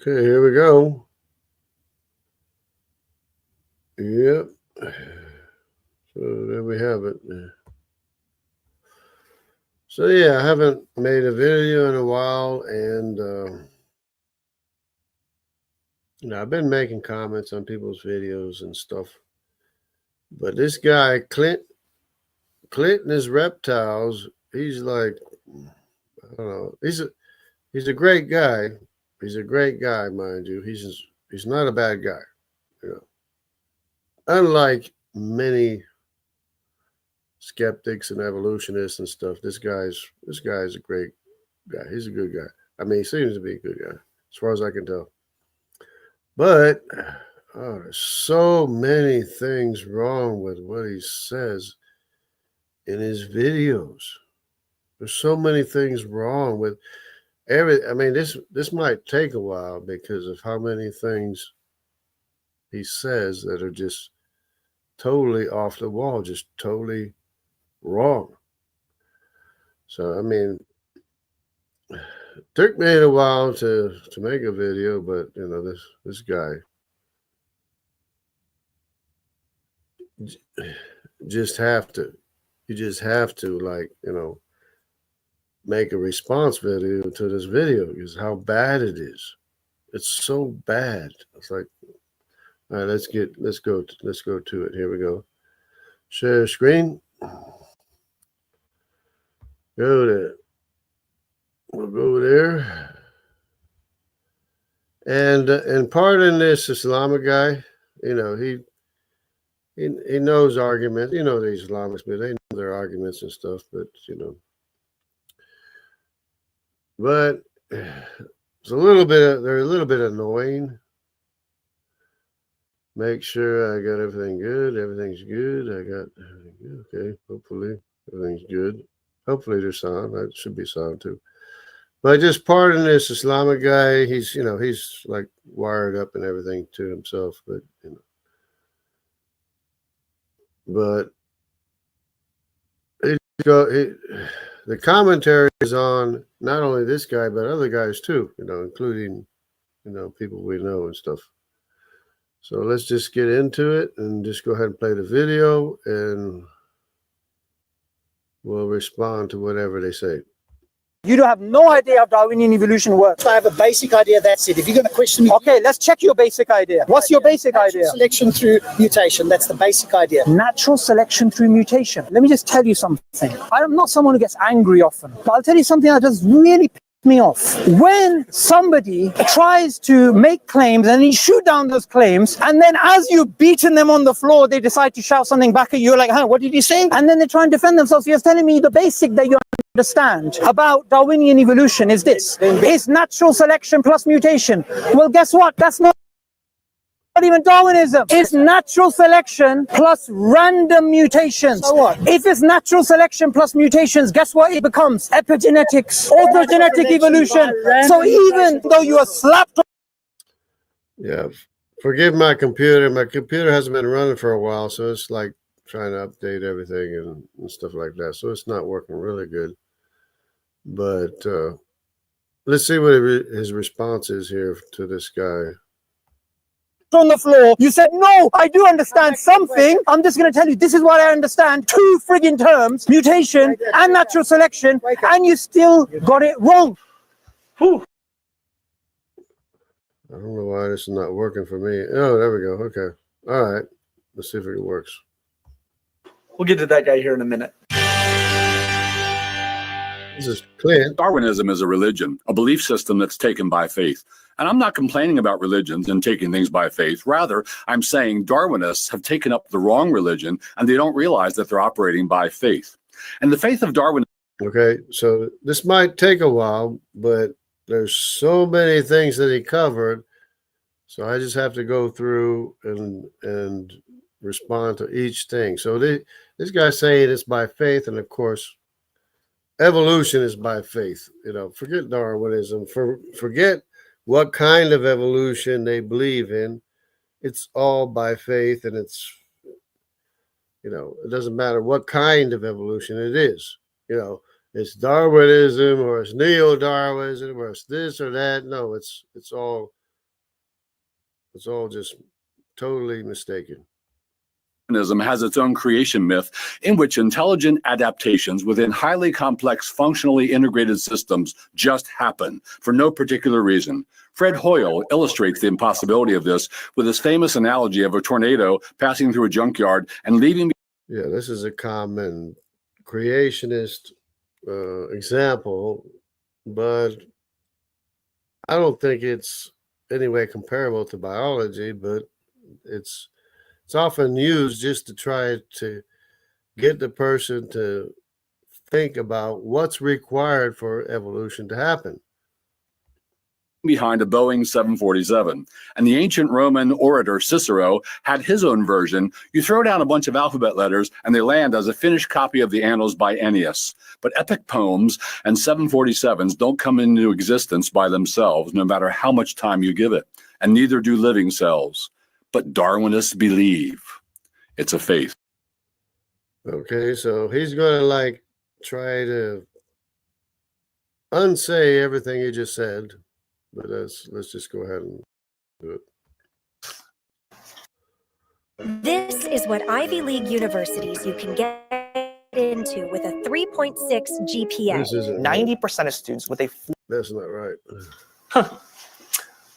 Okay, here we go. Yep. So there we have it. So yeah, I haven't made a video in a while, and I've been making comments on people's videos and stuff. But this guy, Clint and his reptiles, he's like, I don't know, he's a great guy. He's a great guy, mind you. He's not a bad guy, you know. Unlike many skeptics and evolutionists and stuff, this guy's a great guy. He's a good guy. I mean, he seems to be a good guy, as far as I can tell. But there's so many things wrong with what he says in his videos. There's so many things wrong with I mean, this might take a while because of how many things he says that are just totally off the wall, just totally wrong. So I mean, it took me a while to make a video, but you know, this guy you just have to, like, you know, make a response video to this video because how bad it is. It's so bad. It's like, all right, let's go to it. Here we go. Share screen. Go there. We'll go there. And pardon this Islamic guy, you know, he knows arguments. You know, the Islamics, but they know their arguments and stuff, but you know. But it's they're a little bit annoying. Make sure I got everything good. Everything's good. I got everything good. Okay, hopefully everything's good. Hopefully there's sound. That should be sound too. But just pardon this Islamic guy. He's like wired up and everything to himself, but you know. But the commentary is on not only this guy but other guys too, you know, including, you know, people we know and stuff. So let's just get into it and just go ahead and play the video, and we'll respond to whatever they say. You don't have no idea how Darwinian evolution works. I have a basic idea, that's it. If you're going to question me... Okay, let's check your basic idea. What's your basic idea? Selection through mutation, that's the basic idea. Natural selection through mutation. Let me just tell you something. I'm not someone who gets angry often, but I'll tell you something that just really pisses me off. When somebody tries to make claims and you shoot down those claims, and then as you've beaten them on the floor, they decide to shout something back at you, like, huh, what did you say? And then they try and defend themselves. You're telling me the basic that you understand about Darwinian evolution is this. It's natural selection plus mutation. Well, guess what? That's not even Darwinism. It's natural selection plus random mutations. So what? If it's natural selection plus mutations, guess what it becomes? Epigenetics, orthogenetic evolution. So even though you are slapped... Yeah, forgive my computer. My computer hasn't been running for a while, so it's like trying to update everything and stuff like that. So it's not working really good. But let's see what his response is here to this guy. On the floor, you said, no, I do understand something. I'm just going to tell you, this is what I understand. 2 friggin' terms, mutation and natural selection, and you still got it wrong. Whew. I don't know why this is not working for me. Oh, there we go. Okay. All right. Let's see if it works. We'll get to that guy here in a minute. This is Clint. Darwinism is a religion, a belief system that's taken by faith. And I'm not complaining about religions and taking things by faith. Rather, I'm saying Darwinists have taken up the wrong religion and they don't realize that they're operating by faith. And the faith of Darwin. Okay, so this might take a while, but there's so many things that he covered. So I just have to go through and respond to each thing. So this guy's saying it's by faith, and of course, evolution is by faith. You know, forget Darwinism. Forget what kind of evolution they believe in. It's all by faith, and it's, you know, it doesn't matter what kind of evolution it is. You know, it's Darwinism or it's neo-Darwinism or it's this or that. No, it's all It's all just totally mistaken. Organism has its own creation myth in which intelligent adaptations within highly complex, functionally integrated systems just happen for no particular reason. Fred Hoyle illustrates the impossibility of this with his famous analogy of a tornado passing through a junkyard and leaving. Yeah, this is a common creationist example, but I don't think it's any way comparable to biology, but it's often used just to try to get the person to think about what's required for evolution to happen. Behind a Boeing 747. And the ancient Roman orator Cicero had his own version. You throw down a bunch of alphabet letters and they land as a finished copy of the Annals by Ennius. But epic poems and 747s don't come into existence by themselves, no matter how much time you give it. And neither do living cells. But Darwinists believe it's a faith. Okay, so he's going to try to unsay everything he just said. But let's just go ahead and do it. This is what Ivy League universities you can get into with a 3.6 GPA. This isn't 90% of students with a That's not right.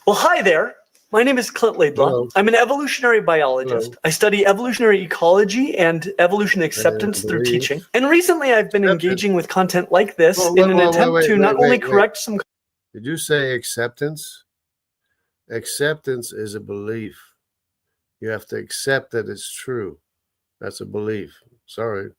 Well, hi there. My name is Clint. Hello. I'm an evolutionary biologist. Hello. I study evolutionary ecology and evolution acceptance through believe. teaching. And recently I've been Acceptance. engaging with content like this Whoa, in an whoa, attempt wait, to not only wait. correct some. Did you say acceptance? Acceptance is a belief. You have to accept that it's true. That's a belief. Sorry.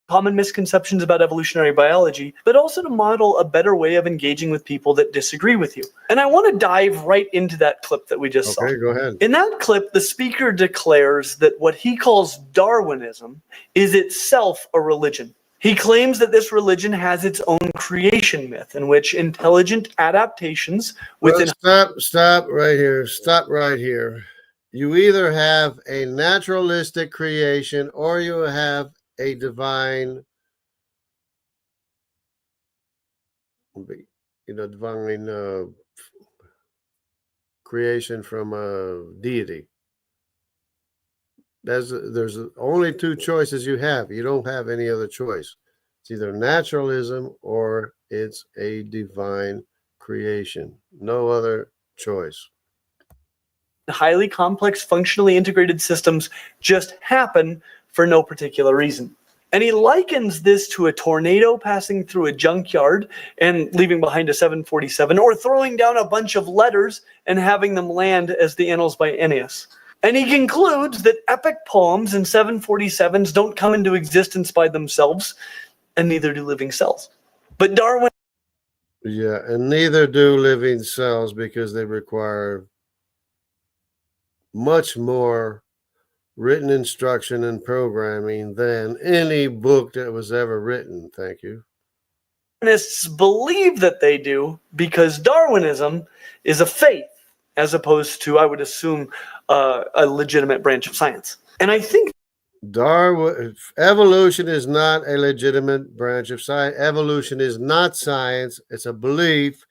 Common misconceptions about evolutionary biology, but also to model a better way of engaging with people that disagree with you. And I want to dive right into that clip that we just saw. Okay, go ahead. In that clip, the speaker declares that what he calls Darwinism is itself a religion. He claims that this religion has its own creation myth in which intelligent adaptations within... Stop right here. Stop right here. You either have a naturalistic creation or you have a divine, divine creation from a deity. There's only two choices you have. You don't have any other choice. It's either naturalism or it's a divine creation. No other choice. highly complex, functionally integrated systems just happen for no particular reason. And he likens this to a tornado passing through a junkyard and leaving behind a 747, or throwing down a bunch of letters and having them land as the Annals by Ennius. And he concludes that epic poems and 747s don't come into existence by themselves, and neither do living cells. But Darwin... Yeah, and neither do living cells, because they require much more written instruction and programming than any book that was ever written. Thank you. Darwinists believe that they do because Darwinism is a faith, as opposed to, I would assume, a legitimate branch of science. And I think evolution is not a legitimate branch of science. Evolution is not science. It's a belief,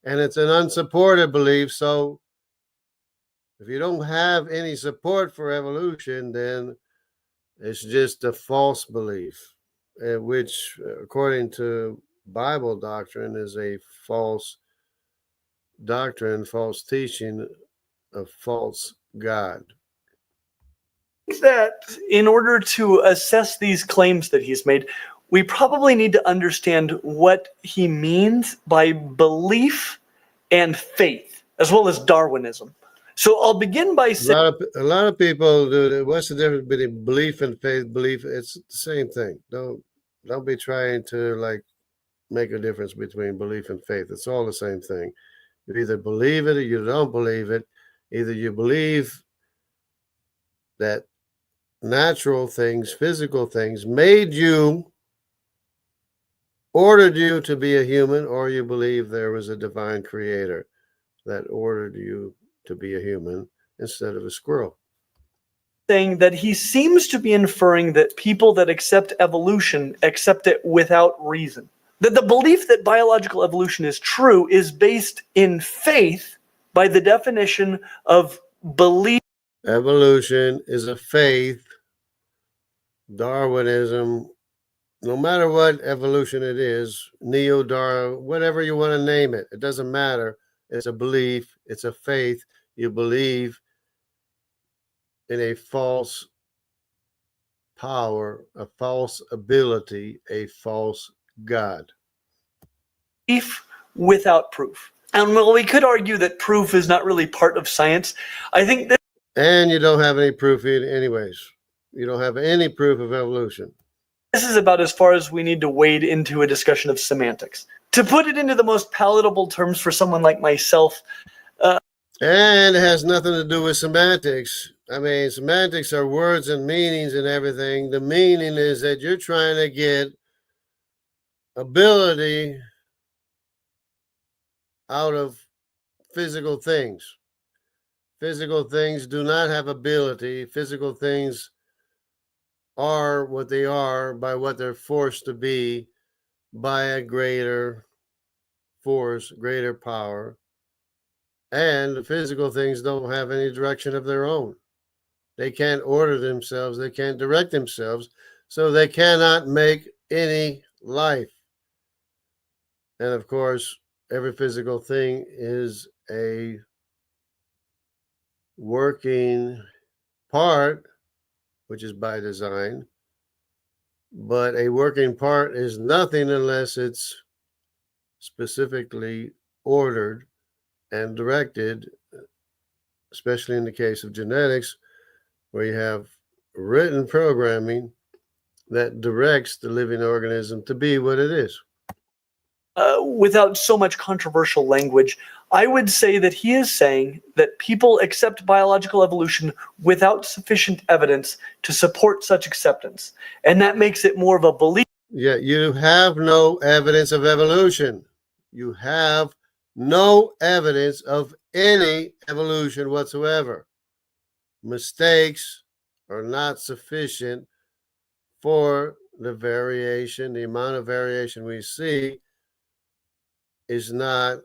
and it's an unsupported belief. So if you don't have any support for evolution, then it's just a false belief, which, according to Bible doctrine, is a false doctrine, false teaching, a false God. That in order to assess these claims that he's made, we probably need to understand what he means by belief and faith, as well as Darwinism. So I'll begin by saying a lot of people do that. What's the difference between belief and faith? Belief, it's the same thing. Don't be trying to make a difference between belief and faith. It's all the same thing. You either believe it or you don't believe it. Either you believe that natural things, physical things made you, ordered you to be a human, or you believe there was a divine creator that ordered you to be a human instead of a squirrel. saying that he seems to be inferring that people that accept evolution accept it without reason. That the belief that biological evolution is true is based in faith by the definition of belief. Evolution is a faith. Darwinism, no matter what evolution it is, neo-Darwin, whatever you want to name it, it doesn't matter. It's a belief. It's a faith. You believe in a false power, a false ability, a false God. Belief without proof. And while we could argue that proof is not really part of science, I think that. And you don't have any proof anyways. You don't have any proof of evolution. This is about as far as we need to wade into a discussion of semantics. To put it into the most palatable terms for someone like myself. And it has nothing to do with semantics. I mean, semantics are words and meanings and everything. The meaning is that you're trying to get ability out of physical things. Physical things do not have ability. Physical things are what they are by what they're forced to be by a greater force, greater power. And the physical things don't have any direction of their own. They can't order themselves. They can't direct themselves. So they cannot make any life. And of course, every physical thing is a working part, which is by design. But a working part is nothing unless it's specifically ordered and directed, especially in the case of genetics, where you have written programming that directs the living organism to be what it is. Without so much controversial language, I would say that he is saying that people accept biological evolution without sufficient evidence to support such acceptance. And that makes it more of a belief. Yeah, you have no evidence of evolution. You have no evidence of any evolution whatsoever. Mistakes are not sufficient for the variation. The amount of variation we see is not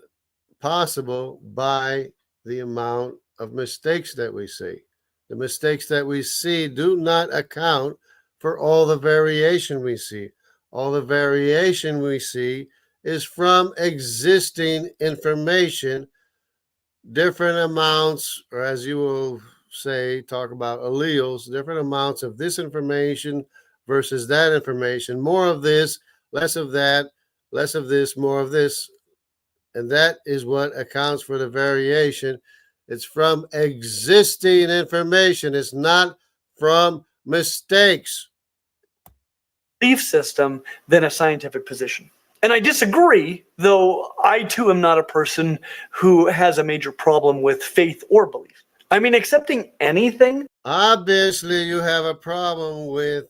possible by the amount of mistakes that we see. The mistakes that we see do not account for all the variation we see. All the variation we see is from existing information, different amounts, or as you will say, talk about alleles, different amounts of this information versus that information, more of this, less of that, less of this, more of this. And that is what accounts for the variation. It's from existing information. It's not from mistakes. Belief system than a scientific position. And I disagree, though I too am not a person who has a major problem with faith or belief. I mean, accepting anything. Obviously, you have a problem with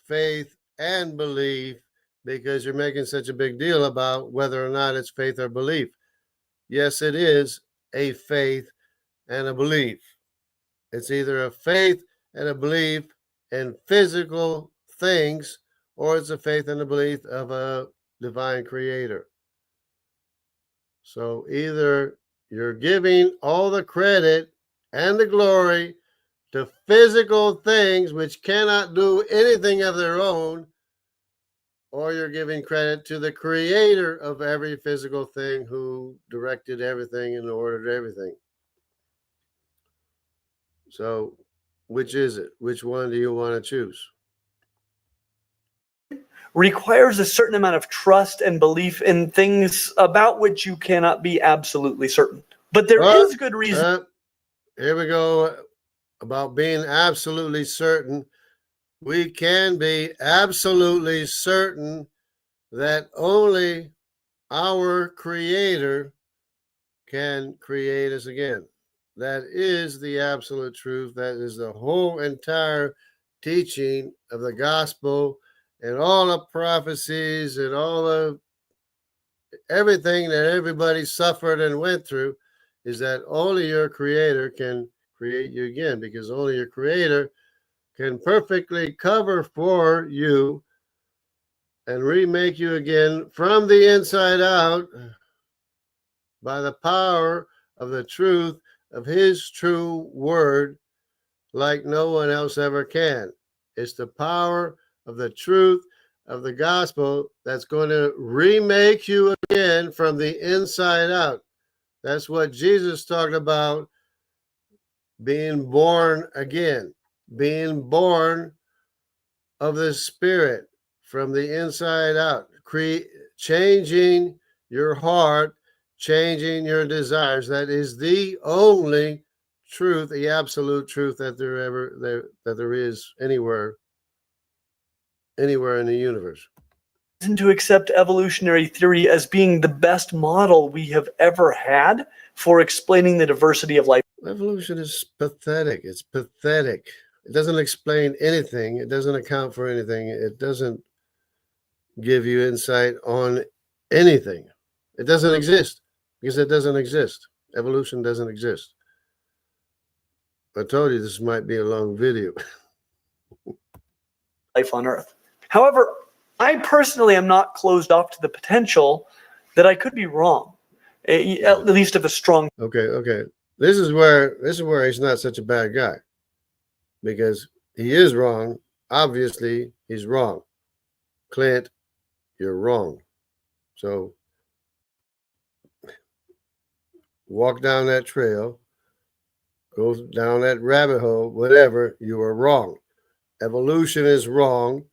faith and belief because you're making such a big deal about whether or not it's faith or belief. Yes, it is a faith and a belief. It's either a faith and a belief in physical things, or it's a faith and a belief of a divine creator. So either you're giving all the credit and the glory to physical things which cannot do anything of their own, or you're giving credit to the creator of every physical thing who directed everything and ordered everything. So which is it? Which one do you want to choose? Requires a certain amount of trust and belief in things about which you cannot be absolutely certain. But there is good reason. Here we go about being absolutely certain. We can be absolutely certain that only our Creator can create us again. That is the absolute truth. That is the whole entire teaching of the gospel and all the prophecies and all the everything that everybody suffered and went through, is that only your Creator can create you again, because only your Creator can perfectly cover for you and remake you again from the inside out by the power of the truth of his true word like no one else ever can. It's the power of the truth of the gospel that's going to remake you again from the inside out. That's what Jesus talked about, being born again, being born of the Spirit from the inside out, changing your heart, changing your desires. That is the only truth, the absolute truth that there is anywhere in the universe. To accept evolutionary theory as being the best model we have ever had for explaining the diversity of life. Evolution is pathetic. It's pathetic. It doesn't explain anything. It doesn't account for anything. It doesn't give you insight on anything. It doesn't exist because it doesn't exist. Evolution doesn't exist. I told you this might be a long video. Life on Earth. However, I personally am not closed off to the potential that I could be wrong, at least of a strong. Okay. This is where he's not such a bad guy, because he is wrong. Obviously, he's wrong. Clint, you're wrong. So walk down that trail, go down that rabbit hole, whatever, you are wrong. Evolution is wrong.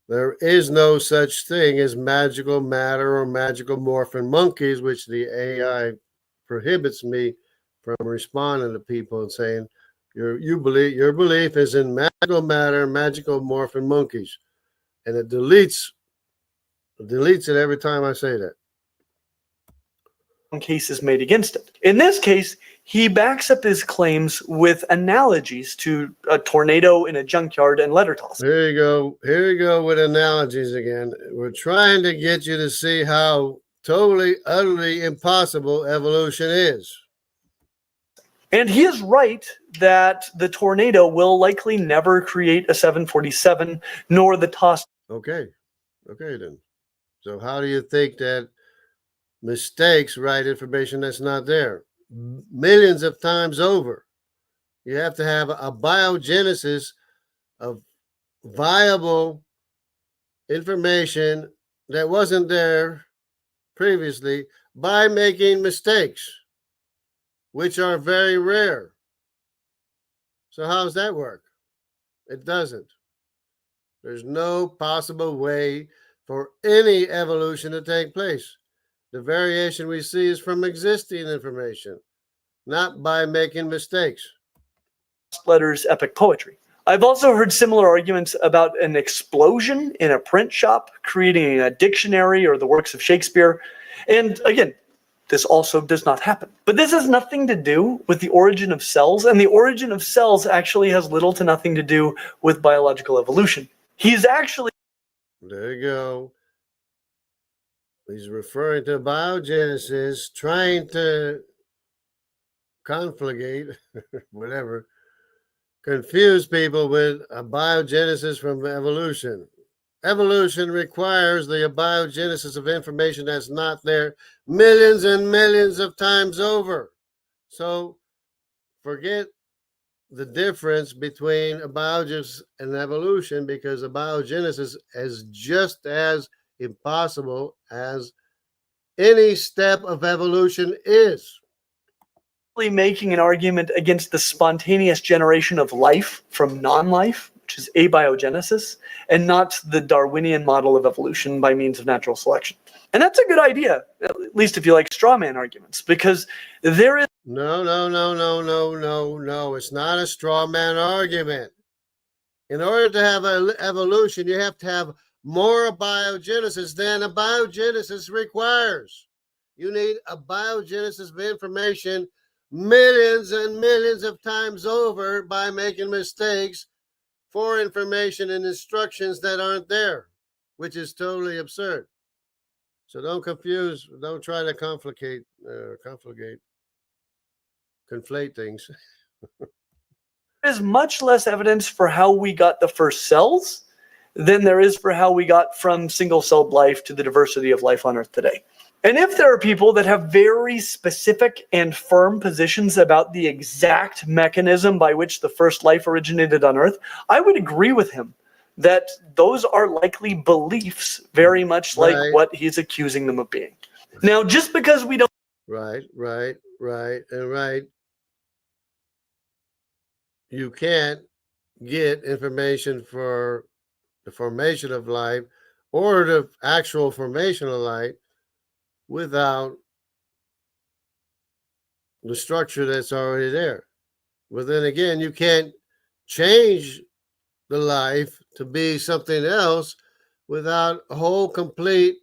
There is no such thing as magical matter or magical morphin monkeys, which the AI prohibits me from responding to people and saying, your belief is in magical matter, magical morphin monkeys. And it deletes it every time I say that. Cases made against it. In this case, he backs up his claims with analogies to a tornado in a junkyard and letter toss. Here you go with analogies again. We're trying to get you to see how totally, utterly impossible evolution is. And he is right that the tornado will likely never create a 747, nor the toss. Okay then. So how do you think that mistakes write information that's not there? Millions of times over. You have to have a biogenesis of viable information that wasn't there previously by making mistakes, which are very rare. So how does that work? It doesn't. There's no possible way for any evolution to take place. The variation we see is from existing information, not by making mistakes. Letters epic poetry. I've also heard similar arguments about an explosion in a print shop creating a dictionary or the works of Shakespeare. And again, this also does not happen. But this has nothing to do with the origin of cells, and the origin of cells actually has little to nothing to do with biological evolution. He's actually... There you go. He's referring to biogenesis, trying to confligate, whatever, confuse people with a biogenesis from evolution. Evolution requires the biogenesis of information that's not there millions and millions of times over. So forget the difference between a biogenesis and evolution, because a biogenesis is just as impossible as any step of evolution is. Making an argument against the spontaneous generation of life from non-life, which is abiogenesis, and not the Darwinian model of evolution by means of natural selection. And that's a good idea, at least if you like straw man arguments, because there is... No. It's not a straw man argument. In order to have an evolution, you have to have more abiogenesis than abiogenesis requires. You need a biogenesis of information millions and millions of times over by making mistakes for information and instructions that aren't there, which is totally absurd. So don't try to conflate things. There's much less evidence for how we got the first cells than there is for how we got from single-celled life to the diversity of life on Earth today. And if there are people that have very specific and firm positions about the exact mechanism by which the first life originated on Earth, I would agree with him that those are likely beliefs, very much like Right. what he's accusing them of being. Now, just because we don't Right. You can't get information for the formation of life or the actual formation of life without the structure that's already there. But then again, you can't change the life to be something else without a whole complete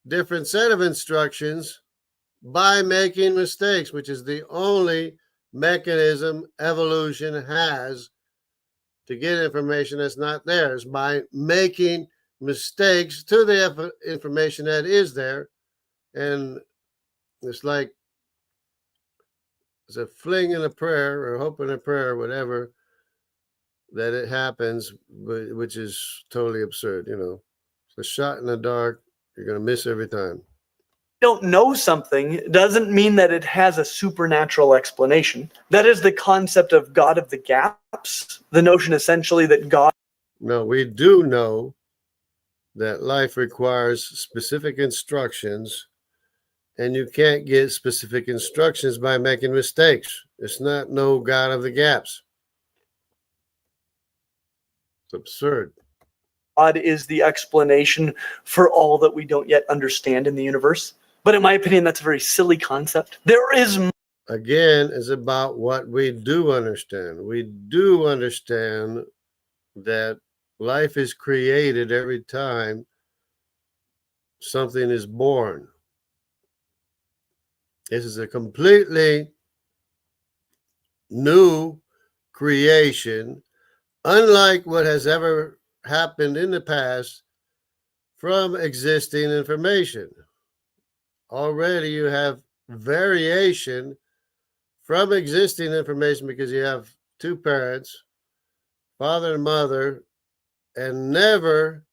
different set of instructions by making mistakes, which is the only mechanism evolution has to get information that's not theirs, by making mistakes to the information that is there. And it's like it's a fling in a prayer or hope in a prayer, whatever, that it happens, which is totally absurd. It's a shot in the dark. You're going to miss every time. don't know something doesn't mean that it has a supernatural explanation. That is the concept of God of the gaps, the notion essentially that God. No, we do know that life requires specific instructions, and you can't get specific instructions by making mistakes. It's not no God of the gaps. It's absurd. God is the explanation for all that we don't yet understand in the universe. But in my opinion, that's a very silly concept. There is. Again, it's about what we do understand. We do understand that life is created every time something is born. This is a completely new creation, unlike what has ever happened in the past from existing information. Already you have variation from existing information because you have two parents, father and mother, and never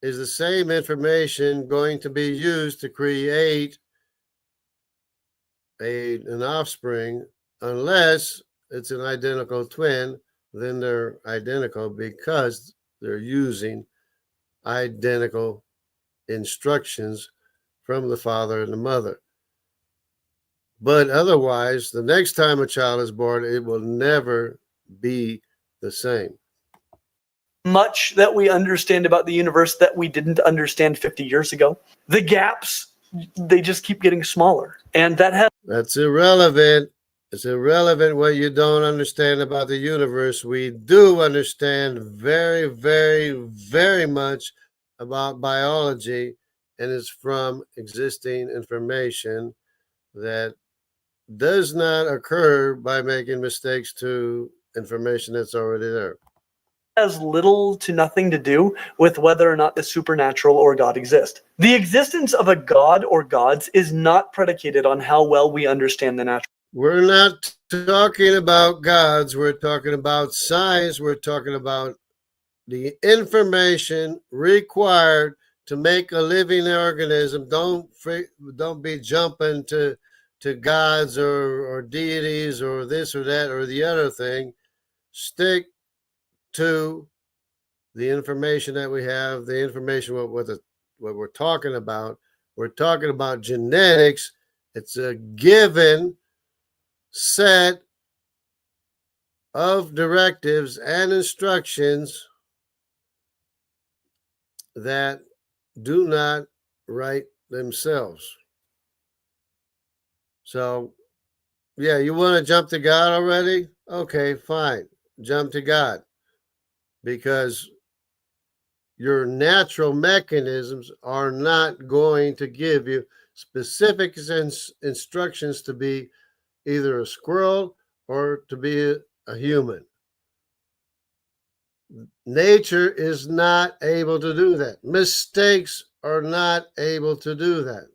is the same information going to be used to create an offspring unless it's an identical twin. Then they're identical because they're using identical instructions from the father and the mother. But otherwise, the next time a child is born, it will never be the same. Much that we understand about the universe that we didn't understand 50 years ago. The gaps, they just keep getting smaller. And that's irrelevant. It's irrelevant what you don't understand about the universe. We do understand very, very, very much about biology, and it's from existing information that does not occur by making mistakes to information that's already there. has little to nothing to do with whether or not the supernatural or God exist. The existence of a God or gods is not predicated on how well we understand the natural. We're not talking about gods. We're talking about science. We're talking about the information required to make a living organism. Don't be jumping to gods or deities or this or that or the other thing. Stick to the information that we have, the information what we're talking about. We're talking about genetics. It's a given set of directives and instructions that do not write themselves. So, yeah, you want to jump to God already? Okay, fine. Jump to God. Because your natural mechanisms are not going to give you specific instructions to be either a squirrel or to be a human. Nature is not able to do that. Mistakes are not able to do that.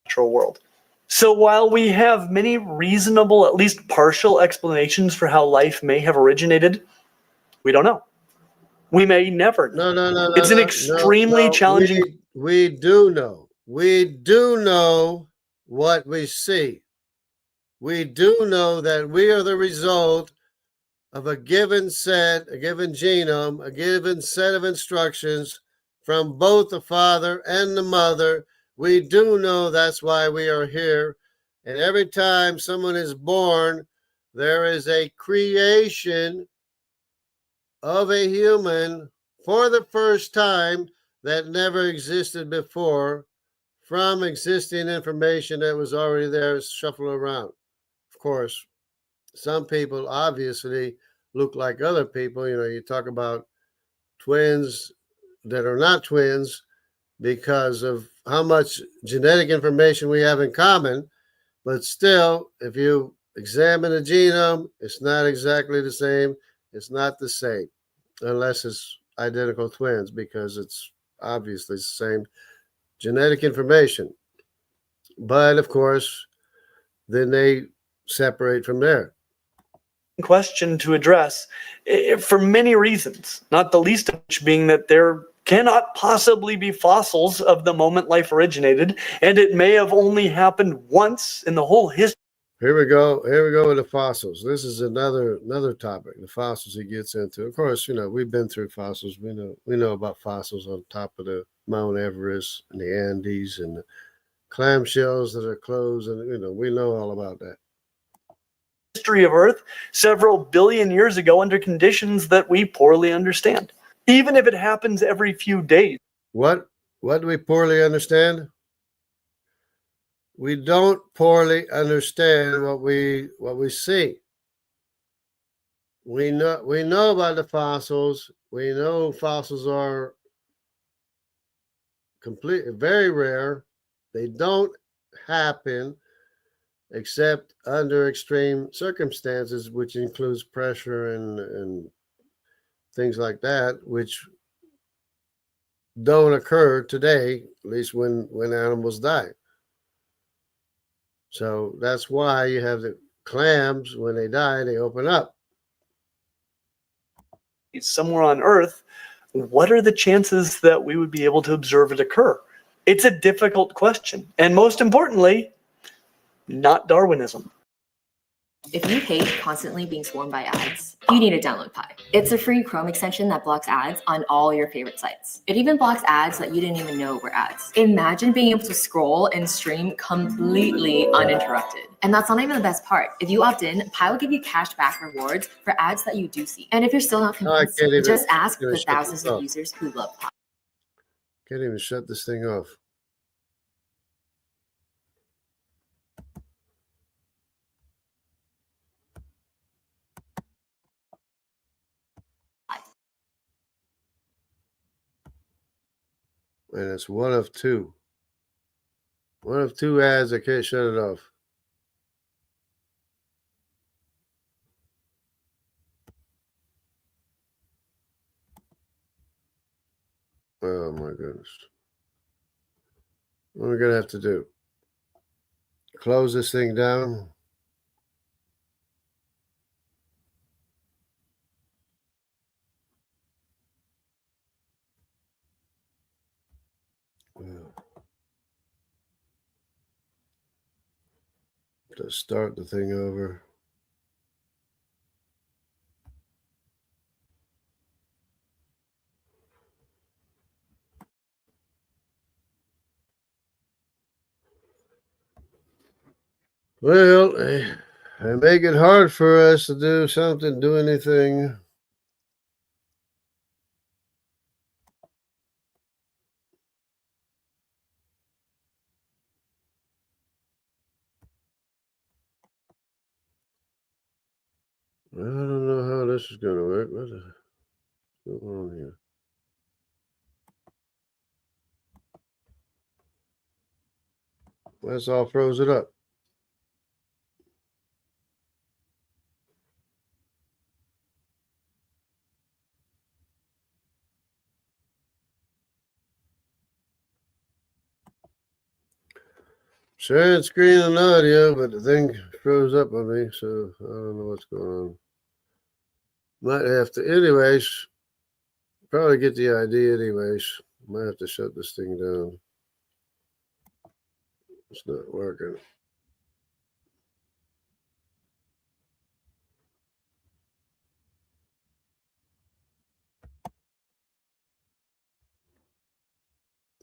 Natural world. So while we have many reasonable, at least partial explanations for how life may have originated, we don't know. We may never know. No. It's an extremely challenging. We do know. we do know what we see. We do know that we are the result of a given set, a given genome, a given set of instructions from both the father and the mother. We do know that's why we are here. And every time someone is born, there is a creation of a human for the first time that never existed before from existing information that was already there shuffled around. Of course, some people obviously look like other people. You talk about twins that are not twins because of how much genetic information we have in common. But still, if you examine a genome, it's not exactly the same. It's not the same unless it's identical twins, because it's obviously the same genetic information. But of course, then they separate from there. Question to address for many reasons, not the least of which being that there cannot possibly be fossils of the moment life originated, and it may have only happened once in the whole history. Here we go with the fossils. This is another topic, the fossils he gets into. Of course, we've been through fossils. We know about fossils on top of the Mount Everest and the Andes and the clamshells that are closed, and we know all about that. History of Earth several billion years ago under conditions that we poorly understand, even if it happens every few days. What do we poorly understand? We don't poorly understand what we see. We know about the fossils. We know fossils are very rare. They don't happen except under extreme circumstances, which includes pressure and things like that, which don't occur today, at least when animals die. So that's why you have the clams, when they die, they open up. Somewhere on Earth, what are the chances that we would be able to observe it occur? It's a difficult question. And most importantly, not Darwinism. If you hate constantly being swarmed by ads, you need to download Pi. It's a free Chrome extension that blocks ads on all your favorite sites. It even blocks ads that you didn't even know were ads. Imagine being able to scroll and stream completely uninterrupted. And that's not even the best part. If you opt in, Pi will give you cash back rewards for ads that you do see. And if you're still not convinced, just ask the thousands of users who love Pi. Can't even shut this thing off. And it's one of two. One of two ads. I can't shut it off. Oh my goodness. What are we going to have to do? Close this thing down? To start the thing over. Well, they make it hard for us to do something, do anything. I don't know how this is going to work. What's going on here? That's all froze it up. Sharing screen and audio, but the thing froze up on me, so I don't know what's going on. Might have to, anyways, probably get the idea anyways. Might have to shut this thing down. It's not working.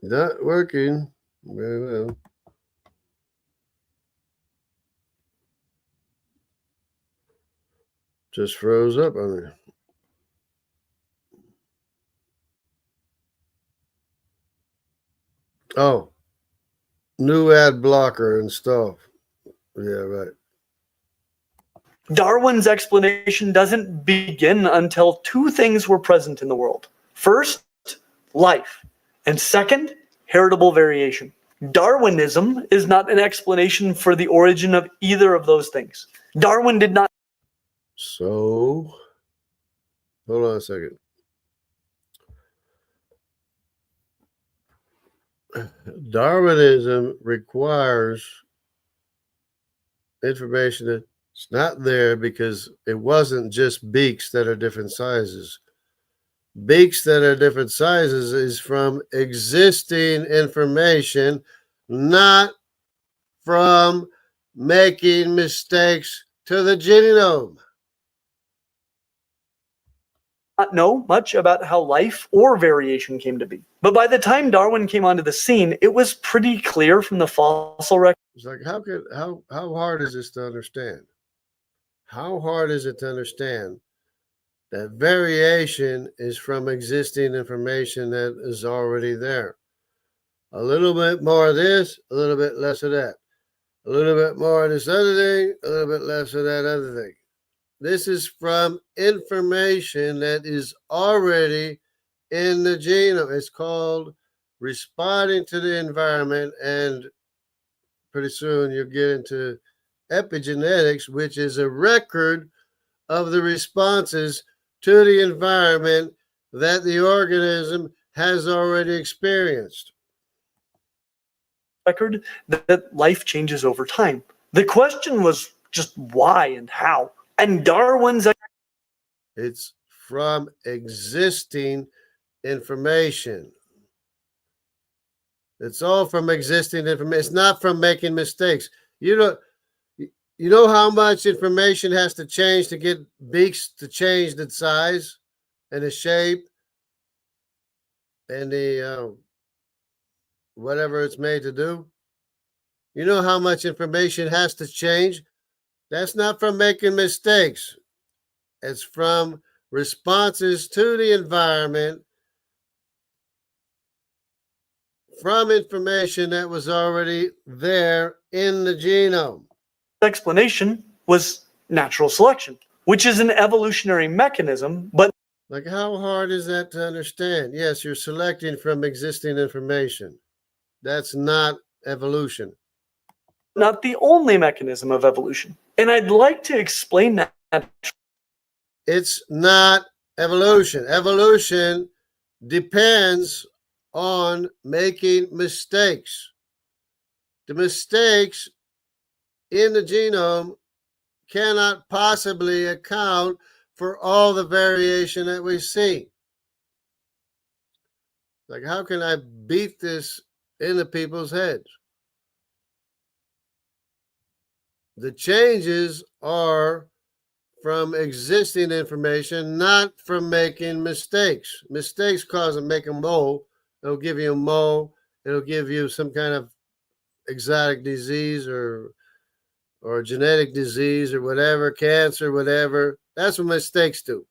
Not working. Very well. Just froze up on me. Oh, new ad blocker installed. Yeah, right. Darwin's explanation doesn't begin until two things were present in the world. First, life, and second, heritable variation. Darwinism is not an explanation for the origin of either of those things. Darwin did not. So, hold on a second. Darwinism requires information that's not there because it wasn't just beaks that are different sizes. Beaks that are different sizes is from existing information, not from making mistakes to the genome. Not know much about how life or variation came to be. But by the time Darwin came onto the scene, it was pretty clear from the fossil record. It's like how hard is this to understand? How hard is it to understand that variation is from existing information that is already there? A little bit more of this, a little bit less of that. A little bit more of this other thing, a little bit less of that other thing. This is from information that is already in the genome. It's called responding to the environment, and pretty soon you'll get into epigenetics, which is a record of the responses to the environment that the organism has already experienced. Record that life changes over time. The question was just why and how. And Darwin's. It's from existing information. It's all from existing information. It's not from making mistakes. You know how much information has to change to get beaks to change the size and the shape and the whatever it's made to do? You know how much information has to change? That's not from making mistakes. It's from responses to the environment from information that was already there in the genome. Explanation was natural selection, which is an evolutionary mechanism, but like how hard is that to understand? Yes, you're selecting from existing information. That's not evolution. Not the only mechanism of evolution. And I'd like to explain that. It's not evolution. Evolution depends on making mistakes. The mistakes in the genome cannot possibly account for all the variation that we see. Like, how can I beat this into people's heads? The changes are from existing information, not from making mistakes. Mistakes cause them make a mole. It'll give you a mole. It'll give you some kind of exotic disease or genetic disease or whatever, cancer, whatever. That's what mistakes do.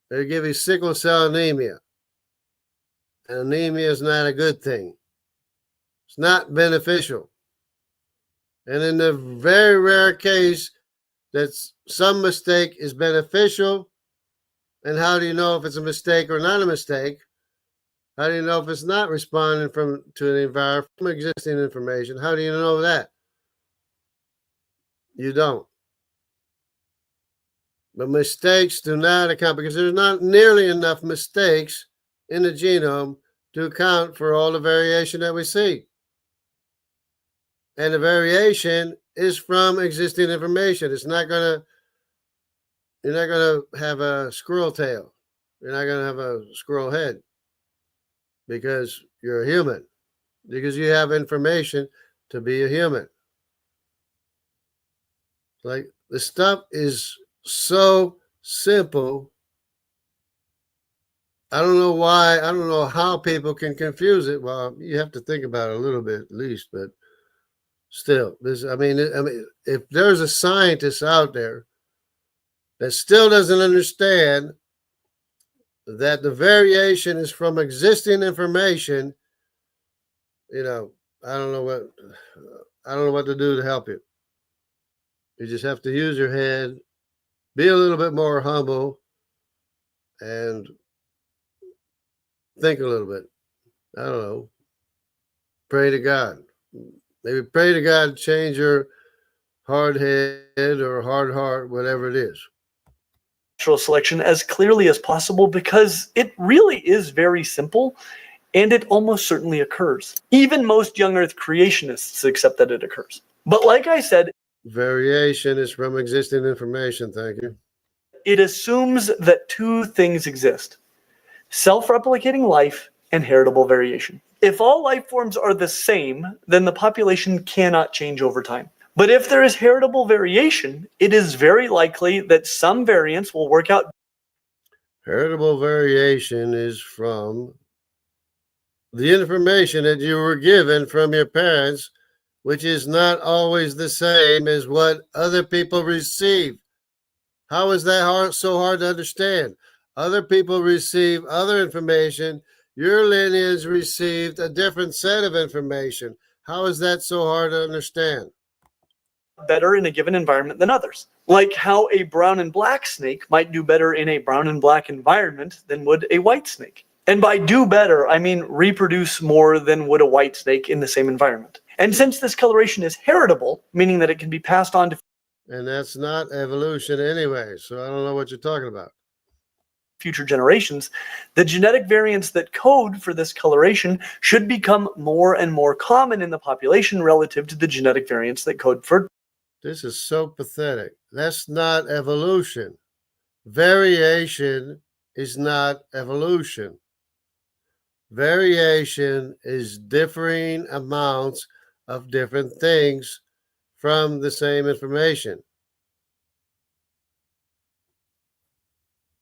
They give you sickle cell anemia. And anemia is not a good thing. It's not beneficial. And in the very rare case that some mistake is beneficial, and how do you know if it's a mistake or not a mistake? How do you know if it's not responding to the environment from existing information? How do you know that? You don't. But mistakes do not account because there's not nearly enough mistakes in the genome to account for all the variation that we see. And the variation is from existing information. You're not going to have a squirrel tail. You're not going to have a squirrel head because you're a human. because you have information to be a human. Like, the stuff is so simple. I don't know why. I don't know how people can confuse it. Well, you have to think about it a little bit at least, but still, I mean, if there's a scientist out there that still doesn't understand that the variation is from existing information, I don't know what to do to help you. You just have to use your head, be a little bit more humble, and think a little bit. I don't know. Pray to God. Maybe pray to God to change your hard head or hard heart, whatever it is. Natural selection as clearly as possible, because it really is very simple and it almost certainly occurs. Even most young Earth creationists accept that it occurs. But like I said, variation is from existing information. Thank you. It assumes that two things exist: self-replicating life and heritable variation. If all life forms are the same, then the population cannot change over time. But if there is heritable variation, it is very likely that some variants will work out. Heritable variation is from the information that you were given from your parents, which is not always the same as what other people receive. How is that so hard to understand? Other people receive other information. Your lineage received a different set of information. How is that so hard to understand? Better in a given environment than others. Like how a brown and black snake might do better in a brown and black environment than would a white snake. And by do better, I mean reproduce more than would a white snake in the same environment. And since this coloration is heritable, meaning that it can be passed on to. And that's not evolution anyway, so I don't know what you're talking about. Future generations, the genetic variants that code for this coloration should become more and more common in the population relative to the genetic variants that code for. This is so pathetic. That's not evolution. Variation is not evolution. Variation is differing amounts of different things from the same information.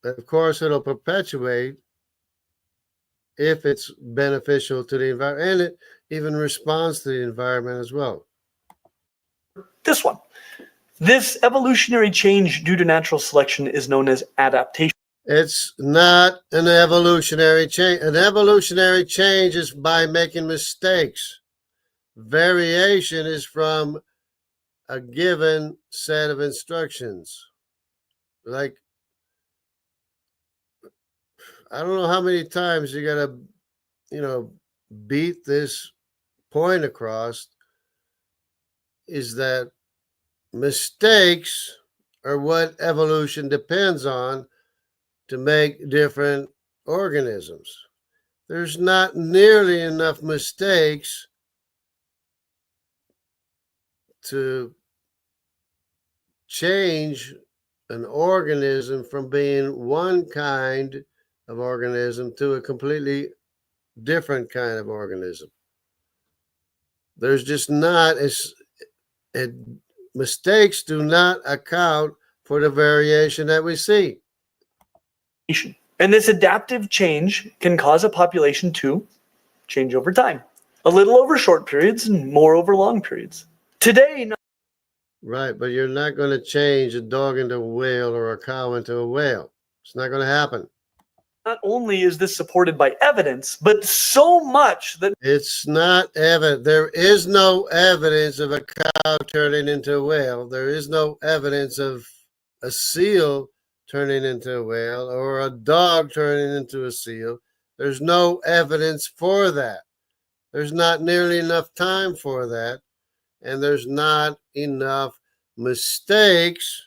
Of course, it'll perpetuate if it's beneficial to the environment, and it even responds to the environment as well. This one. This evolutionary change due to natural selection is known as adaptation. It's not an evolutionary change. An evolutionary change is by making mistakes. Variation is from a given set of instructions. Like, I don't know how many times you got to, beat this point across, is that mistakes are what evolution depends on to make different organisms. There's not nearly enough mistakes to change an organism from being one kind of organism to a completely different kind of organism. There's just not mistakes do not account for the variation that we see. And this adaptive change can cause a population to change over time, a little over short periods and more over long periods. Today, right, but you're not going to change a dog into a whale or a cow into a whale. It's not going to happen. Not only is this supported by evidence, but so much that it's not evident. There is no evidence of a cow turning into a whale. There is no evidence of a seal turning into a whale or a dog turning into a seal. There's no evidence for that. There's not nearly enough time for that. And there's not enough mistakes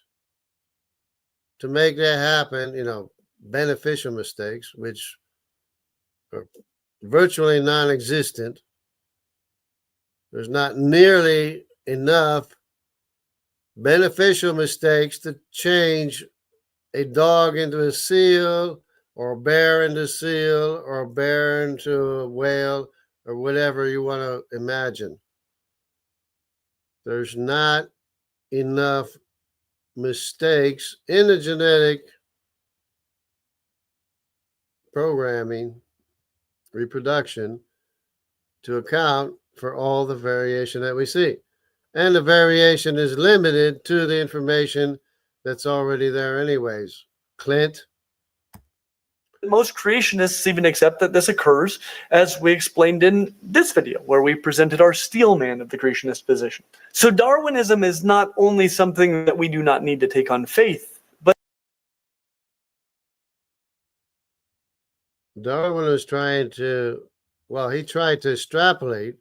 to make that happen, beneficial mistakes, which are virtually non-existent. There's not nearly enough beneficial mistakes to change a dog into a seal, or a bear into a seal, or a bear into a whale, or whatever you want to imagine. There's not enough mistakes in the genetic programming, reproduction, to account for all the variation that we see. And the variation is limited to the information that's already there anyways. Clint? Most creationists even accept that this occurs, as we explained in this video, where we presented our steel man of the creationist position. So Darwinism is not only something that we do not need to take on faith, but Darwin was trying to, well, he tried to extrapolate.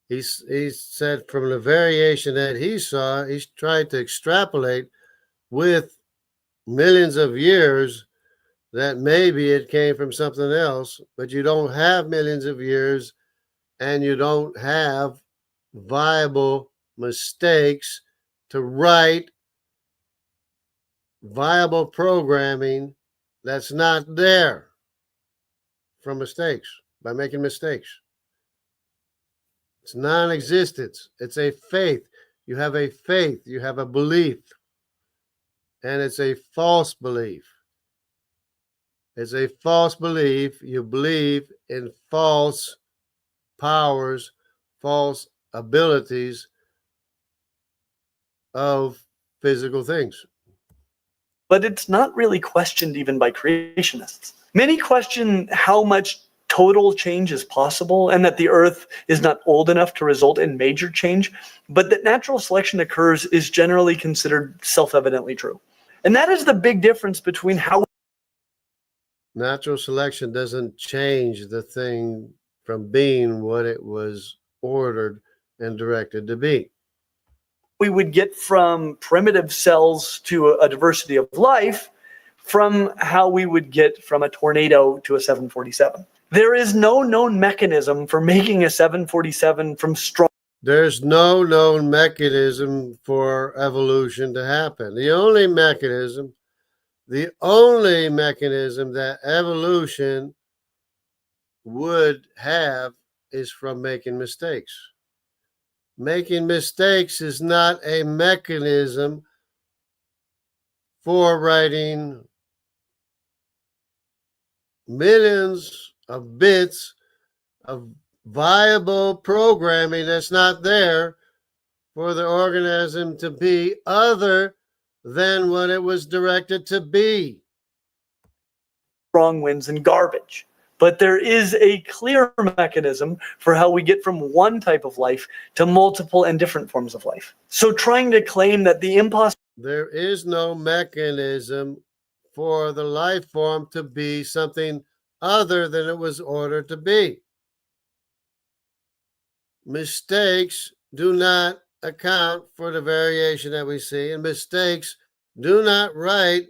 He said from the variation that he saw, he tried to extrapolate with millions of years that maybe it came from something else, but you don't have millions of years and you don't have viable mistakes to write viable programming that's not there from mistakes, by making mistakes. It's non-existence. It's a faith. You have a faith. You have a belief. And it's a false belief. It's a false belief. You believe in false powers, false abilities of physical things. but it's not really questioned even by creationists. Many question how much total change is possible and that the Earth is not old enough to result in major change, but that natural selection occurs is generally considered self-evidently true. And that is the big difference between how Natural selection doesn't change the thing from being what it was ordered and directed to be. we would get from primitive cells to a diversity of life from how we would get from a tornado to a 747. There is no known mechanism for making a 747 from strong. There's no known mechanism for evolution to happen. The only mechanism that evolution would have is from making mistakes. Making mistakes is not a mechanism for writing millions of bits of viable programming that's not there for the organism to be other than what it was directed to be. Strong winds and garbage. But there is a clear mechanism for how we get from one type of life to multiple and different forms of life. So trying to claim that the There is no mechanism for the life form to be something other than it was ordered to be. Mistakes do not account for the variation that we see, and mistakes do not write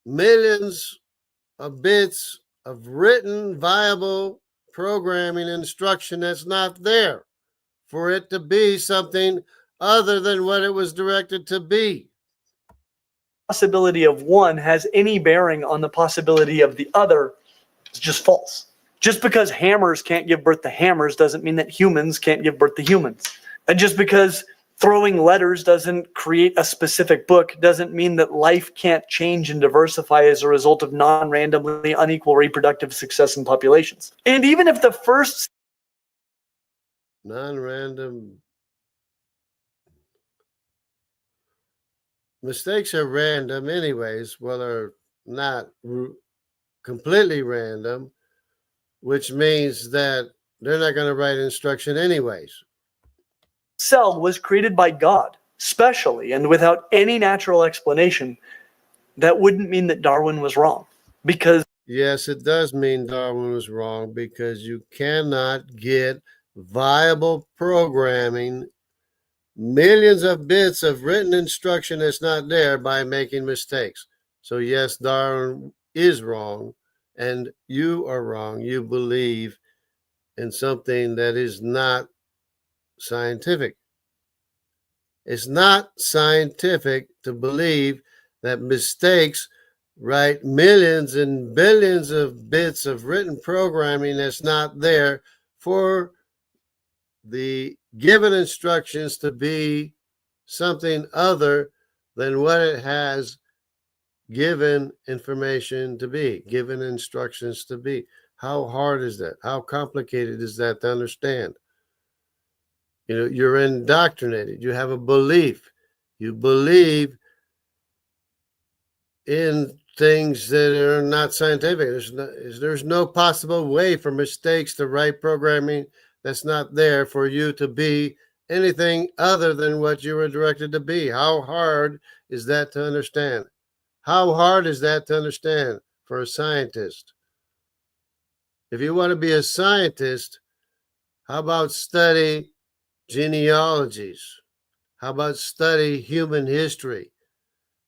millions of bits of written viable programming instruction that's not there for it to be something other than what it was directed to be. possibility of one has any bearing on the possibility of the other is just false. Just because hammers can't give birth to hammers doesn't mean that humans can't give birth to humans. And just because throwing letters doesn't create a specific book doesn't mean that life can't change and diversify as a result of non-randomly unequal reproductive success in populations. And even if the first Non-random mistakes are random anyways, well, they're not completely random, which means that they're not going to write instruction anyways. cell was created by God, specially and without any natural explanation, that wouldn't mean that Darwin was wrong. Because Yes, it does mean Darwin was wrong, because you cannot get viable programming, millions of bits of written instruction that's not there by making mistakes. So yes, Darwin is wrong, and you are wrong. You believe in something that is not scientific. It's not scientific to believe that mistakes write millions and billions of bits of written programming that's not there for the given instructions to be something other than what it has given information to be, given instructions to be. How hard is that? How complicated is that to understand? You know, you're indoctrinated. You have a belief. You believe in things that are not scientific. There's no possible way for mistakes to write programming that's not there for you to be anything other than what you were directed to be. How hard is that to understand? How hard is that to understand for a scientist? If you want to be a scientist, how about study genealogies? How about study human history?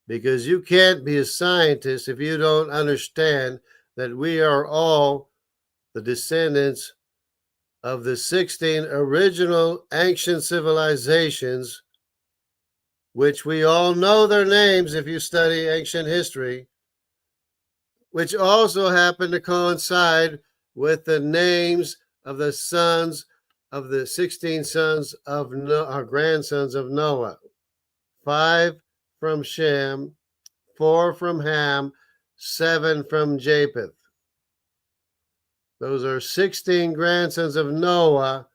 Because you can't be a scientist if you don't understand that we are all the descendants of the 16 original ancient civilizations, which we all know their names if you study ancient history, which also happen to coincide with the names of the sons of the 16 sons of grandsons of Noah. 5 from Shem, 4 from Ham, 7 from Japheth. Those are 16 grandsons of Noah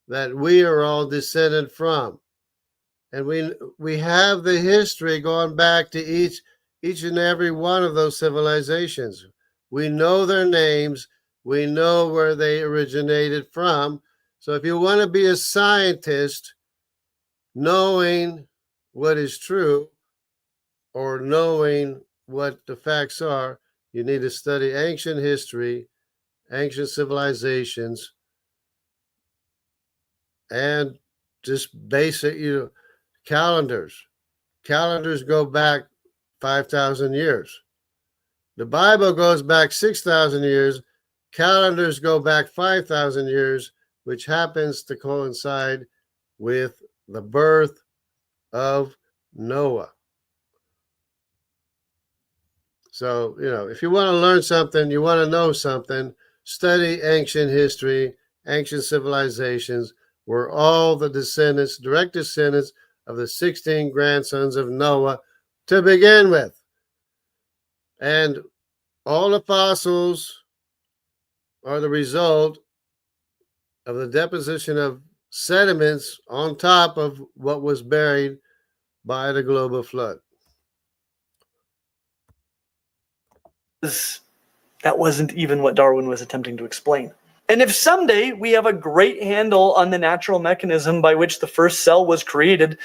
that we are all descended from. And we have the history going back to each and every one of those civilizations. We know their names. We know where they originated from. So if you want to be a scientist, knowing what is true or knowing what the facts are, you need to study ancient history, ancient civilizations, and just basic, calendars. Calendars go back 5,000 years. The Bible goes back 6,000 years. Calendars go back 5,000 years, which happens to coincide with the birth of Noah. So, if you want to learn something, you want to know something, study ancient history, ancient civilizations. We're all the descendants, direct descendants of the 16 grandsons of Noah to begin with. And all the fossils are the result of the deposition of sediments on top of what was buried by the global flood. That wasn't even what Darwin was attempting to explain. And if someday we have a great handle on the natural mechanism by which the first cell was created,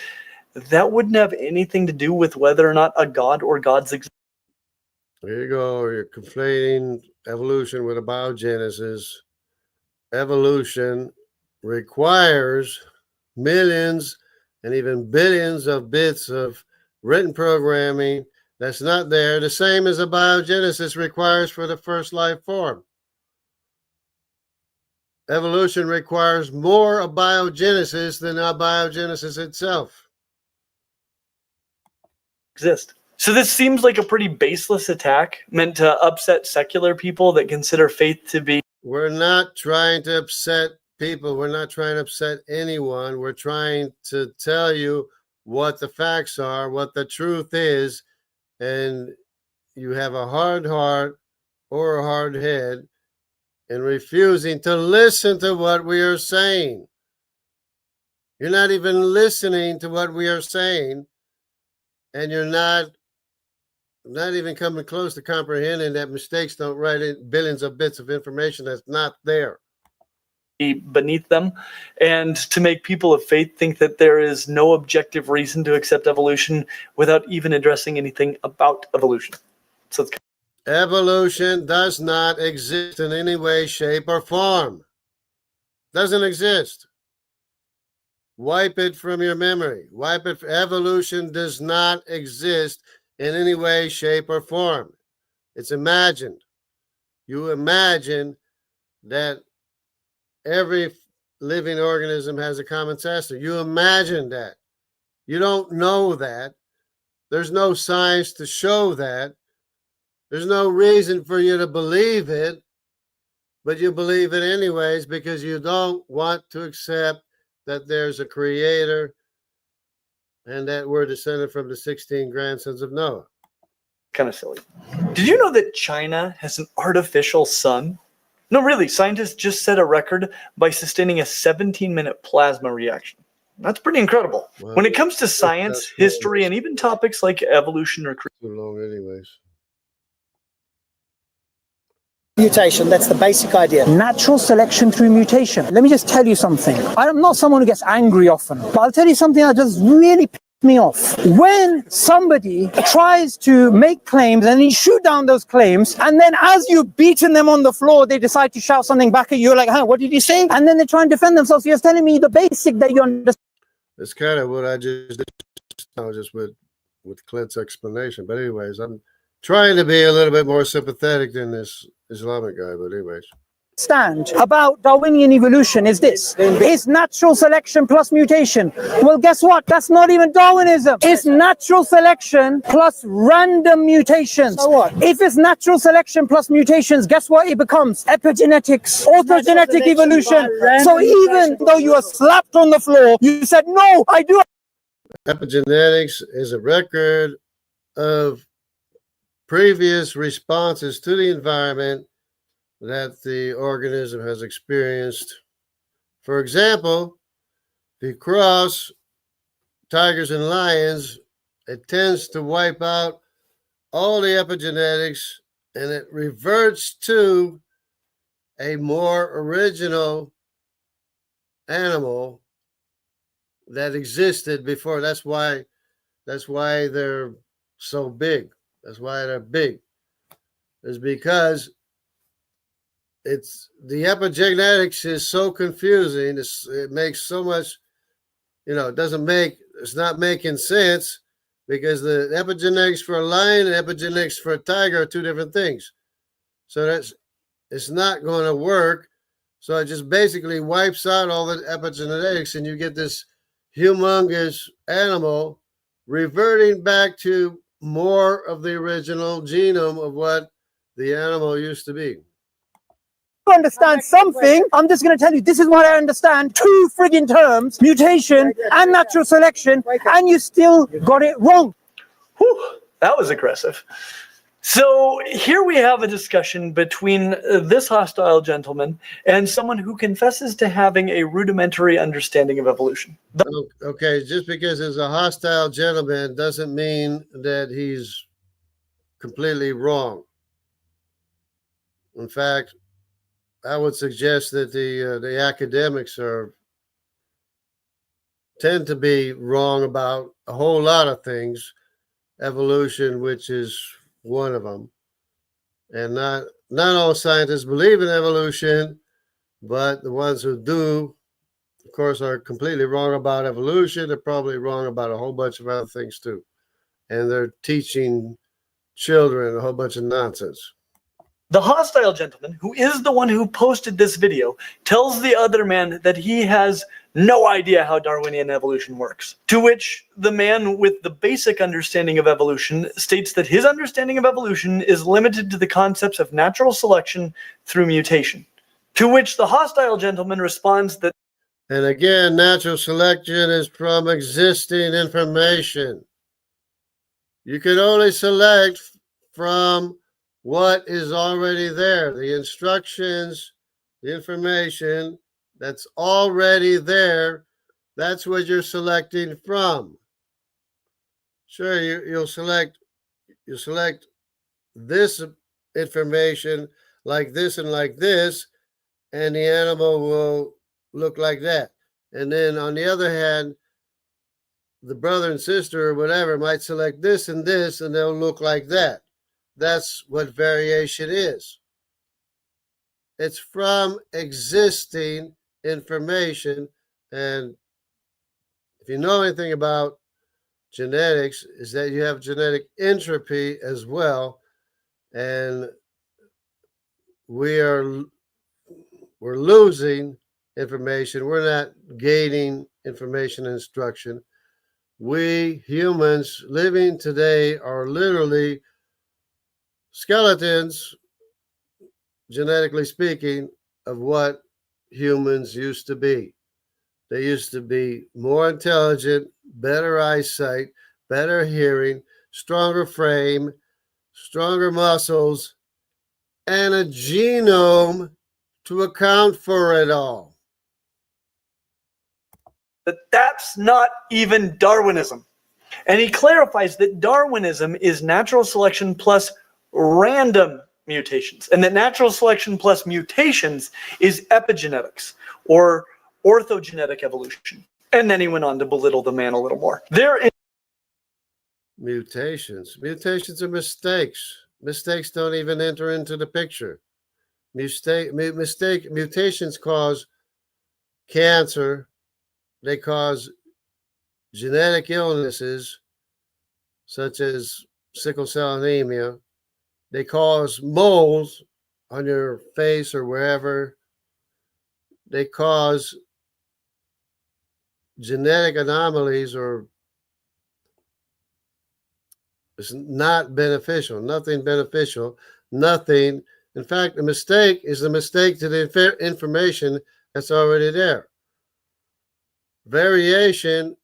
that wouldn't have anything to do with whether or not a god or gods exist. There you go. You're conflating evolution with abiogenesis. Evolution requires millions and even billions of bits of written programming that's not there, the same as abiogenesis requires for the first life form. Evolution requires more abiogenesis than abiogenesis itself. Exist. So this seems like a pretty baseless attack meant to upset secular people that consider faith to be. We're not trying to upset people. We're not trying to upset anyone. We're trying to tell you what the facts are, what the truth is, and you have a hard heart or a hard head and refusing to listen to what we are saying. You're not even listening to what we are saying, and you're not even coming close to comprehending that mistakes don't write in billions of bits of information that's not there. Beneath them, and to make people of faith think that there is no objective reason to accept evolution without even addressing anything about evolution. So it's evolution does not exist in any way, shape, or form. Doesn't exist. Wipe it from your memory. Wipe it. Evolution does not exist in any way, shape, or form. It's imagined. You imagine that every living organism has a common ancestor. You imagine that. You don't know that. There's no science to show that. There's no reason for you to believe it, but you believe it anyways because you don't want to accept that there's a creator and that we're descended from the 16 grandsons of Noah. Kind of silly. Did you know that China has an artificial sun? No, really, scientists just set a record by sustaining a 17-minute plasma reaction. That's pretty incredible. Wow. When it comes to science, That's history, and even topics like evolution or too long anyways. Mutation, that's the basic idea. Natural selection through mutation. Let me just tell you something. I'm not someone who gets angry often, but I'll tell you something that just really pisses me off. When somebody tries to make claims and you shoot down those claims, and then as you've beaten them on the floor, they decide to shout something back at you like, huh, what did you say? And then they try and defend themselves. You're telling me the basic that you understand. That's kind of what I just did, just with Clint's explanation. But anyways, I'm trying to be a little bit more sympathetic than this Islamic guy. But anyways, about Darwinian evolution is this. It's natural selection plus mutation. Well, guess what? That's not even Darwinism. It's natural selection plus random mutations. So what? If it's natural selection plus mutations, guess what it becomes? Epigenetics, orthogenetic evolution. So even though you are slapped on the floor, you said, no, I do. epigenetics is a record of previous responses to the environment that the organism has experienced. For example, if you cross tigers and lions, it tends to wipe out all the epigenetics and it reverts to a more original animal that existed before. That's why they're so big. That's why they're big. Is because it's the epigenetics is so confusing. It makes so much, it's not making sense because the epigenetics for a lion and epigenetics for a tiger are two different things. So it's not going to work. So it just basically wipes out all the epigenetics and you get this humongous animal reverting back to more of the original genome of what the animal used to be. Understand something, I'm just going to tell you, this is what I understand. Two friggin' terms, mutation and natural selection, and you still got it wrong. Whew, that was aggressive. So here we have a discussion between this hostile gentleman and someone who confesses to having a rudimentary understanding of evolution. Okay, just because he's a hostile gentleman doesn't mean that he's completely wrong. In fact, I would suggest that the academics tend to be wrong about a whole lot of things, evolution, which is one of them. And not all scientists believe in evolution, but the ones who do, of course, are completely wrong about evolution. They're probably wrong about a whole bunch of other things too. And they're teaching children a whole bunch of nonsense. The hostile gentleman, who is the one who posted this video, tells the other man that he has no idea how Darwinian evolution works. To which the man with the basic understanding of evolution states that his understanding of evolution is limited to the concepts of natural selection through mutation. To which the hostile gentleman responds that, and again, natural selection is from existing information. You can only select from what is already there, the instructions, the information that's already there. That's what you're selecting from. Sure, you'll select this information like this and like this, and the animal will look like that. And then on the other hand, the brother and sister or whatever might select this, and they'll look like that. That's what variation is. It's from existing information. And if you know anything about genetics, is that you have genetic entropy as well. And we're losing information. We're not gaining information and instruction. We humans living today are literally skeletons, genetically speaking, of what humans used to be. They used to be more intelligent, better eyesight, better hearing, stronger frame, stronger muscles, and a genome to account for it all. But that's not even Darwinism. And he clarifies that Darwinism is natural selection plus random mutations, and that natural selection plus mutations is epigenetics, or orthogenetic evolution. And then he went on to belittle the man a little more. Mutations. Mutations are mistakes. Mistakes don't even enter into the picture. Mutations cause cancer. They cause genetic illnesses such as sickle cell anemia. They cause moles on your face or wherever. They cause genetic anomalies, or it's not beneficial, nothing beneficial, nothing. In fact, a mistake is a mistake to the information that's already there. Variation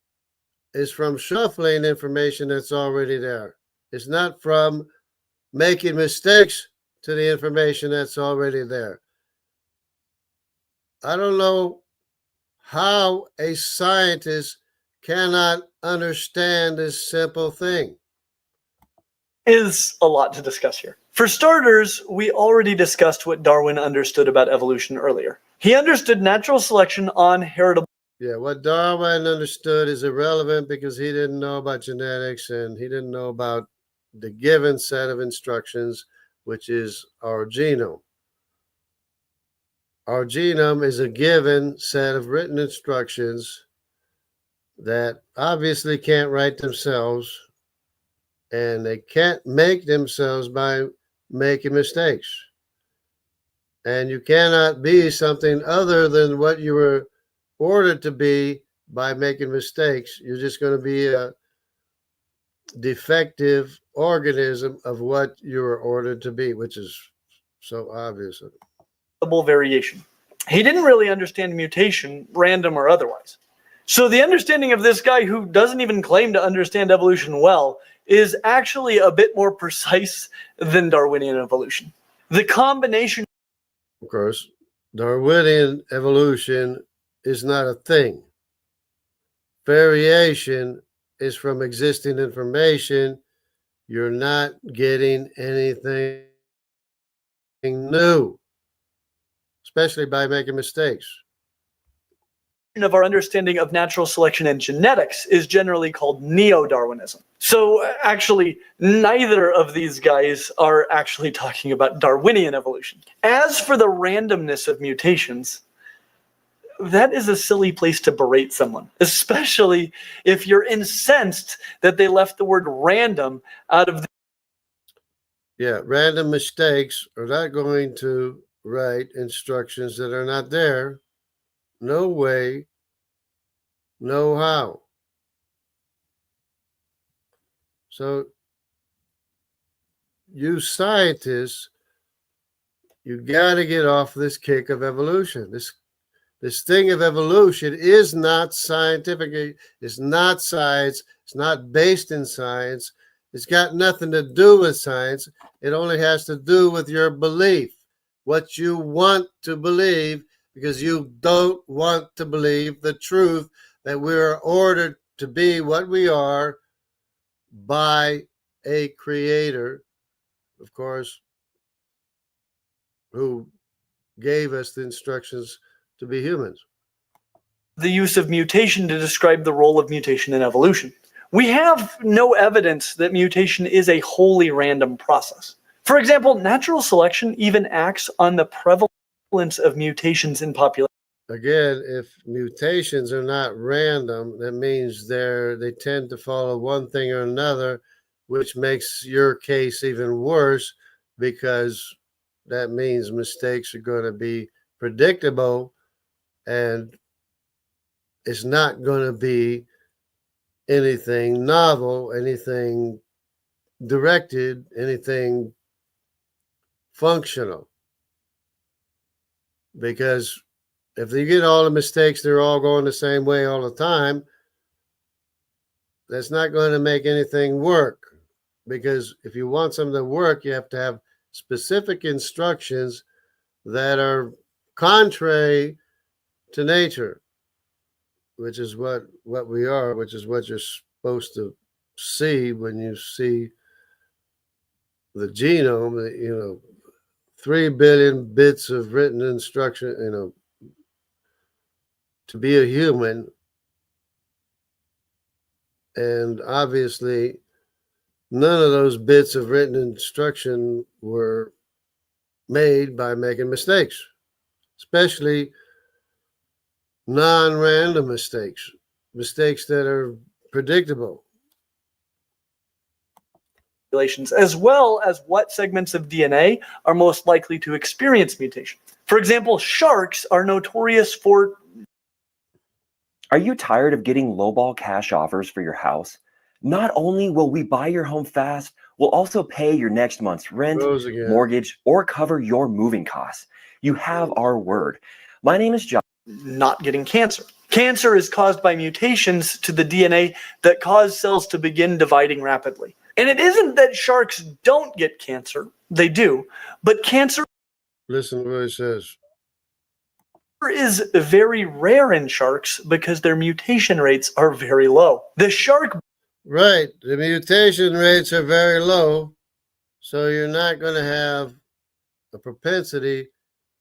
is from shuffling information that's already there. It's not from making mistakes to the information that's already there. I don't know how a scientist cannot understand this simple thing. Is a lot to discuss here. For starters, we already discussed what Darwin understood about evolution earlier. He understood natural selection on heritable. Yeah, what Darwin understood is irrelevant because he didn't know about genetics and he didn't know about the given set of instructions, which is our genome. Our genome is a given set of written instructions that obviously can't write themselves, and they can't make themselves by making mistakes. And you cannot be something other than what you were ordered to be by making mistakes. You're just going to be a defective organism of what you were ordered to be, which is so obvious. Variation. He didn't really understand mutation, random or otherwise. So the understanding of this guy who doesn't even claim to understand evolution well is actually a bit more precise than Darwinian evolution. The combination. Of course, Darwinian evolution is not a thing. Variation is from existing information. You're not getting anything new, especially by making mistakes. Of our understanding of natural selection and genetics is generally called neo-Darwinism. So actually, neither of these guys are actually talking about Darwinian evolution. As for the randomness of mutations, that is a silly place to berate someone, especially if you're incensed that they left the word random out of the. Yeah, random mistakes are not going to write instructions that are not there. No way, no how. So you scientists, you got to get off this kick of evolution. This thing of evolution is not scientific. It's not science. It's not based in science. It's got nothing to do with science. It only has to do with your belief, what you want to believe, because you don't want to believe the truth that we're ordered to be what we are by a creator, of course, who gave us the instructions to be humans. The use of mutation to describe the role of mutation in evolution. We have no evidence that mutation is a wholly random process. For example, natural selection even acts on the prevalence of mutations in population. Again, if mutations are not random, that means they tend to follow one thing or another, which makes your case even worse, because that means mistakes are going to be predictable, and it's not going to be anything novel, anything directed, anything functional. Because if you get all the mistakes, they're all going the same way all the time, that's not going to make anything work. Because if you want something to work, you have to have specific instructions that are contrary to nature, which is what we are, which is what you're supposed to see when you see the genome, 3 billion bits of written instruction, to be a human. And obviously, none of those bits of written instruction were made by making mistakes, especially non-random mistakes that are predictable. As well as what segments of DNA are most likely to experience mutation. For example, sharks are notorious for... Are you tired of getting lowball cash offers for your house? Not only will we buy your home fast, we'll also pay your next month's rent, mortgage, or cover your moving costs. You have our word. My name is John. Not getting cancer. Cancer is caused by mutations to the DNA that cause cells to begin dividing rapidly. And it isn't that sharks don't get cancer. They do. But cancer... Listen to what it says. ...is very rare in sharks because their mutation rates are very low. The shark... Right. The mutation rates are very low. So you're not going to have a propensity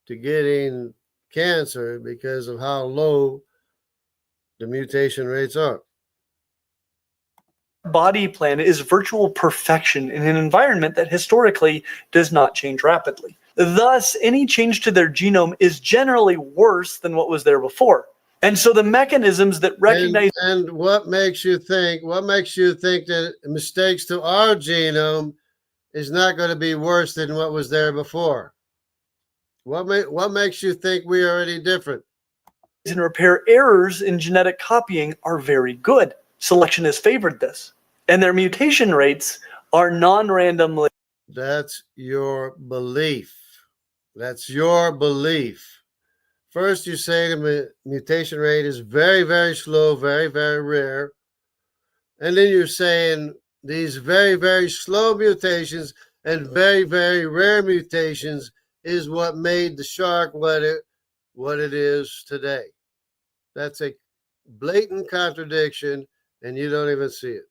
to getting cancer because of how low the mutation rates are. Body plan is virtual perfection in an environment that historically does not change rapidly. Thus, any change to their genome is generally worse than what was there before. And so the mechanisms that recognize... And what makes you think that mistakes to our genome is not going to be worse than what was there before? What makes you think we are any different? And repair errors in genetic copying are very good. Selection has favored this. And their mutation rates are non-randomly... That's your belief. That's your belief. First, you say the mutation rate is very, very slow, very, very rare. And then you're saying these very, very slow mutations and very, very rare mutations is what made the shark what it is today. That's a blatant contradiction, and you don't even see it.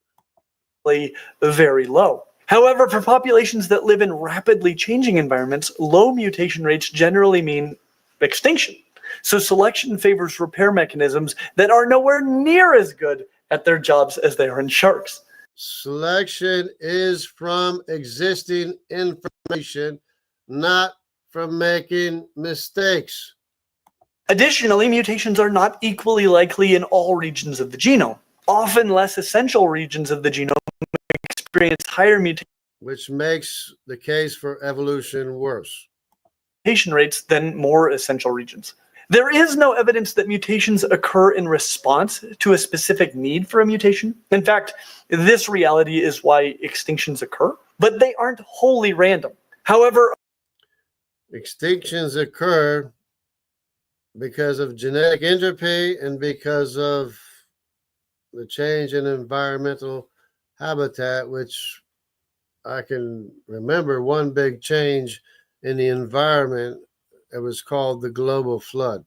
Very low. However, for populations that live in rapidly changing environments, low mutation rates generally mean extinction. So selection favors repair mechanisms that are nowhere near as good at their jobs as they are in sharks. Selection is from existing information, not from making mistakes. Additionally, mutations are not equally likely in all regions of the genome. Often less essential regions of the genome experience higher mutation, which makes the case for evolution worse. Mutation rates than more essential regions. There is no evidence that mutations occur in response to a specific need for a mutation. In fact, this reality is why extinctions occur, but they aren't wholly random. However, extinctions occur because of genetic entropy and because of the change in environmental habitat, which I can remember one big change in the environment. It was called the global flood.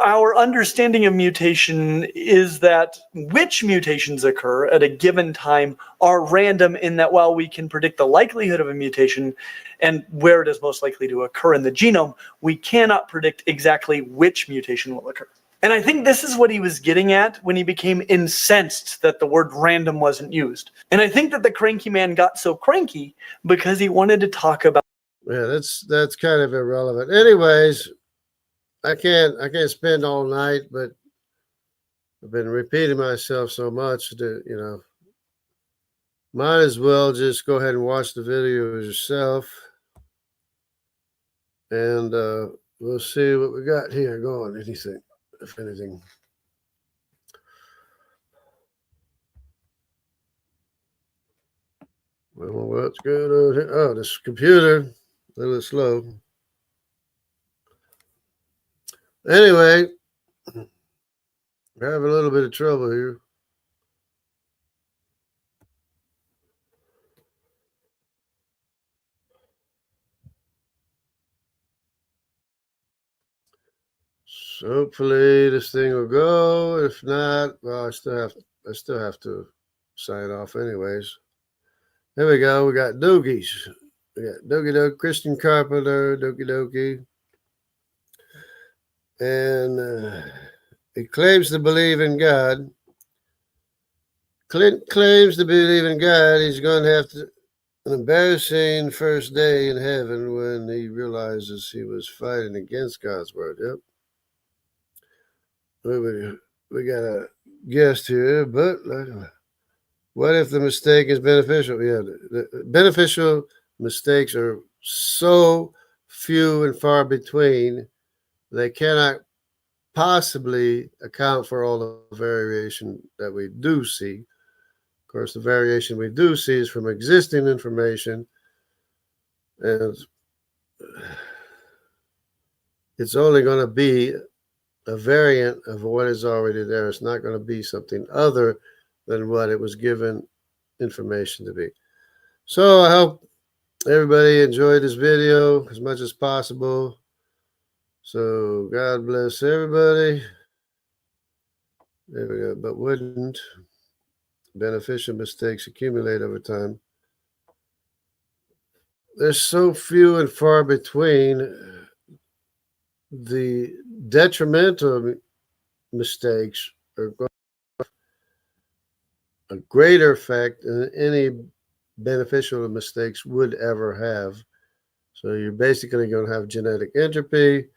Our understanding of mutation is that which mutations occur at a given time are random, in that while we can predict the likelihood of a mutation and where it is most likely to occur in the genome, we cannot predict exactly which mutation will occur. And I think this is what he was getting at when he became incensed that the word random wasn't used. And I think that the cranky man got so cranky because he wanted to talk about... Yeah, that's kind of irrelevant. Anyways, I can't spend all night, but I've been repeating myself so much that, might as well just go ahead and watch the video yourself. And we'll see what we got here going, anything, if anything. Well, what's going on here? Oh, this computer A little slow. Anyway, we're having a little bit of trouble here. So hopefully this thing will go. If not, well, I still have to sign off anyways. There we go. We got Dogies. We got Dogie Dogie, Christian Carpenter, Dokie Dokie. And he claims to believe in God. Clint claims to believe in God. He's going to have an embarrassing first day in heaven when he realizes he was fighting against God's word. Yep. We got a guest here, but what if the mistake is beneficial? Yeah, the beneficial mistakes are so few and far between, they cannot possibly account for all the variation that we do see. Of course, the variation we do see is from existing information, and it's only going to be a variant of what is already there. It's not going to be something other than what it was given information to be. So I hope everybody enjoyed this video as much as possible. So God bless everybody. There we go. But wouldn't beneficial mistakes accumulate over time? There's so few and far between. The detrimental mistakes are going to have a greater effect than any beneficial mistakes would ever have. So you're basically going to have genetic entropy,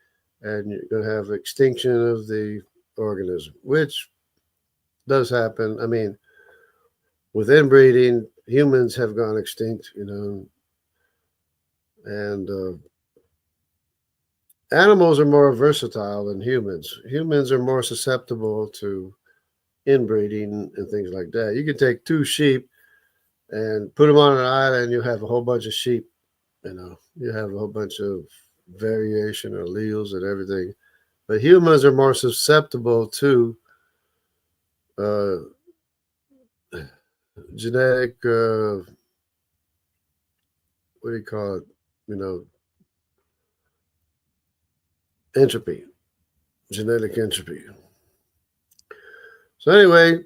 and you're going to have extinction of the organism, which does happen. I mean, with inbreeding, humans have gone extinct, and animals are more versatile than humans. Humans are more susceptible to inbreeding and things like that. You can take two sheep and put them on an island, you have a whole bunch of sheep. You have a whole bunch of variation or alleles and everything. But humans are more susceptible to genetic, what do you call it? Entropy, genetic entropy. So anyway,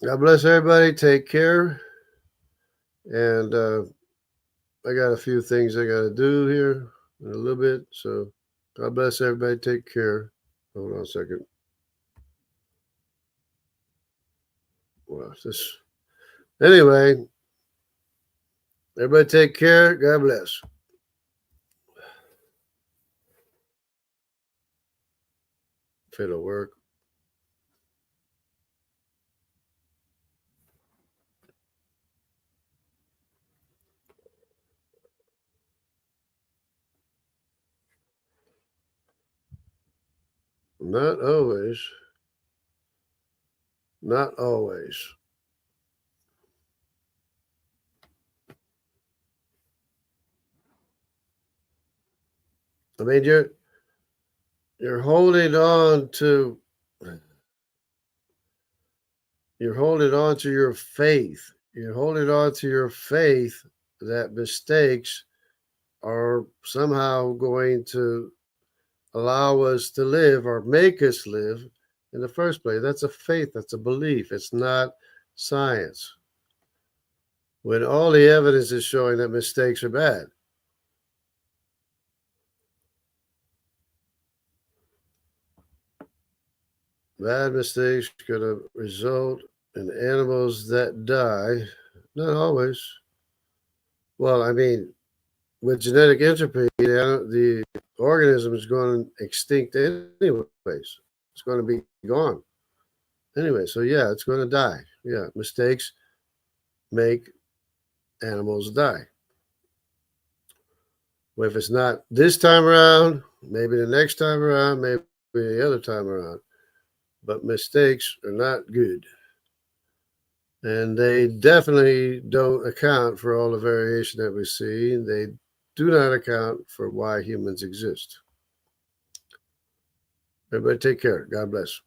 God bless everybody. Take care. And I got a few things I got to do here in a little bit. So God bless everybody. Take care. Hold on a second. Watch this. Anyway, everybody take care. God bless. If it'll work. Not always. Not always. I mean, you're holding on to your faith. You're holding on to your faith that mistakes are somehow going to allow us to live or make us live in the first place. That's a faith. That's a belief. It's not science. When all the evidence is showing that mistakes are bad. Bad mistakes going to result in animals that die. Not always. Well, I mean, with genetic entropy, the organism is going extinct anyways. It's going to be gone. Anyway, so yeah, it's going to die. Yeah, mistakes make animals die. Well, if it's not this time around, maybe the next time around, maybe the other time around. But mistakes are not good. And they definitely don't account for all the variation that we see. They do not account for why humans exist. Everybody take care. God bless.